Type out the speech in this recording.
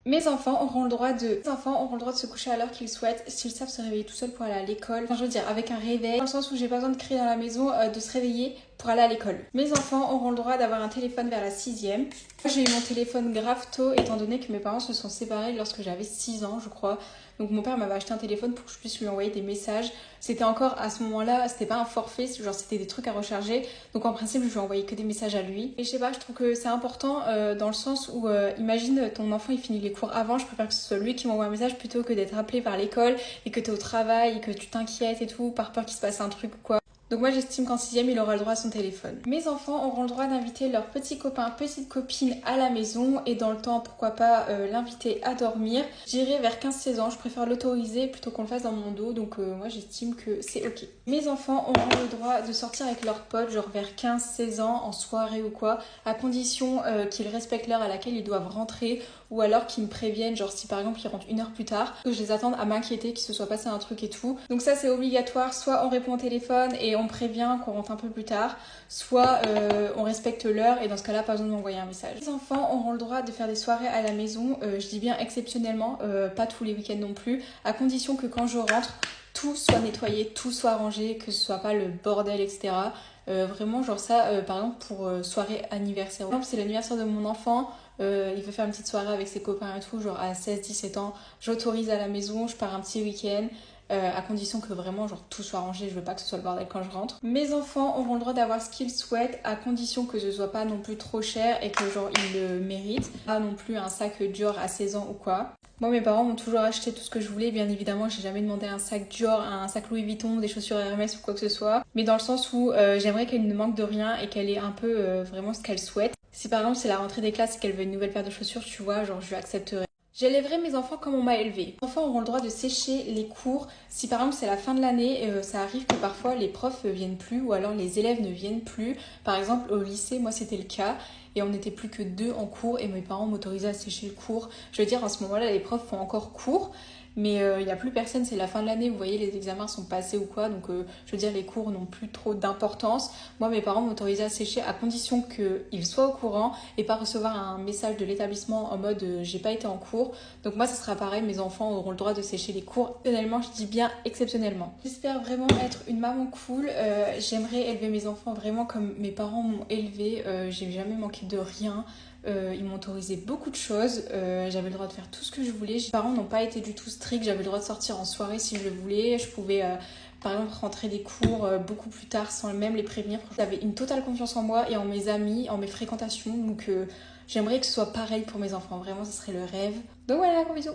Mes enfants auront le droit de se coucher à l'heure qu'ils souhaitent s'ils savent se réveiller tout seuls pour aller à l'école. Enfin, je veux dire, avec un réveil, dans le sens où j'ai pas besoin de crier dans la maison, de se réveiller pour aller à l'école. Mes enfants auront le droit d'avoir un téléphone vers la 6e. Moi, j'ai eu mon téléphone grave tôt, étant donné que mes parents se sont séparés lorsque j'avais 6 ans, je crois. Donc mon père m'avait acheté un téléphone pour que je puisse lui envoyer des messages. C'était encore à ce moment-là, c'était pas un forfait, genre c'était des trucs à recharger. Donc en principe, je lui envoyais que des messages à lui. Et je sais pas, je trouve que c'est important dans le sens où, imagine ton enfant il finit les cours avant, je préfère que ce soit lui qui m'envoie un message plutôt que d'être appelé par l'école et que t'es au travail et que tu t'inquiètes et tout par peur qu'il se passe un truc ou quoi. Donc moi j'estime qu'en 6e il aura le droit à son téléphone. Mes enfants auront le droit d'inviter leurs petits copains, petites copines à la maison et dans le temps pourquoi pas l'inviter à dormir. J'irai vers 15-16 ans, je préfère l'autoriser plutôt qu'on le fasse dans mon dos, donc moi j'estime que c'est ok. Mes enfants auront le droit de sortir avec leurs potes genre vers 15-16 ans en soirée ou quoi, à condition qu'ils respectent l'heure à laquelle ils doivent rentrer ou alors qu'ils me préviennent, genre si par exemple ils rentrent 1 heure plus tard, que je les attende à m'inquiéter qu'il se soit passé un truc et tout. Donc ça c'est obligatoire, soit on répond au téléphone et on prévient qu'on rentre un peu plus tard, soit on respecte l'heure et dans ce cas-là pas besoin de m'envoyer un message. Les enfants auront le droit de faire des soirées à la maison, je dis bien exceptionnellement, pas tous les week-ends non plus, à condition que quand je rentre, tout soit nettoyé, tout soit rangé, que ce soit pas le bordel, etc. Vraiment genre ça, par exemple pour soirée anniversaire. Par exemple c'est l'anniversaire de mon enfant, il veut faire une petite soirée avec ses copains et tout, genre à 16-17 ans, j'autorise à la maison, je pars un petit week-end. À condition que vraiment genre tout soit rangé, je veux pas que ce soit le bordel quand je rentre. Mes enfants auront le droit d'avoir ce qu'ils souhaitent à condition que ce soit pas non plus trop cher et que genre ils le méritent. Pas non plus un sac Dior à 16 ans ou quoi. Moi mes parents m'ont toujours acheté tout ce que je voulais, bien évidemment j'ai jamais demandé un sac Dior, un sac Louis Vuitton, des chaussures Hermès ou quoi que ce soit. Mais dans le sens où j'aimerais qu'elle ne manque de rien et qu'elle ait un peu vraiment ce qu'elle souhaite. Si par exemple c'est la rentrée des classes et qu'elle veut une nouvelle paire de chaussures, tu vois, genre je lui accepterais. J'élèverai mes enfants comme on m'a élevé. Les enfants auront le droit de sécher les cours. Si par exemple c'est la fin de l'année, ça arrive que parfois les profs viennent plus ou alors les élèves ne viennent plus. Par exemple au lycée, moi c'était le cas et on n'était plus que 2 en cours et mes parents m'autorisaient à sécher le cours. Je veux dire, en ce moment-là, les profs font encore cours. Mais il n'y a plus personne, c'est la fin de l'année, vous voyez, les examens sont passés ou quoi, donc je veux dire, les cours n'ont plus trop d'importance. Moi, mes parents m'autorisaient à sécher à condition qu'ils soient au courant et pas recevoir un message de l'établissement en mode j'ai pas été en cours. Donc moi, ça sera pareil, mes enfants auront le droit de sécher les cours exceptionnellement, je dis bien exceptionnellement. J'espère vraiment être une maman cool, j'aimerais élever mes enfants vraiment comme mes parents m'ont élevé, j'ai jamais manqué de rien. Ils m'ont autorisé beaucoup de choses, j'avais le droit de faire tout ce que je voulais. Mes parents n'ont pas été du tout stricts, j'avais le droit de sortir en soirée si je le voulais, je pouvais par exemple rentrer des cours beaucoup plus tard sans même les prévenir. J'avais une totale confiance en moi et en mes amis, en mes fréquentations, donc j'aimerais que ce soit pareil pour mes enfants, vraiment ce serait le rêve. Donc voilà, gros bisous.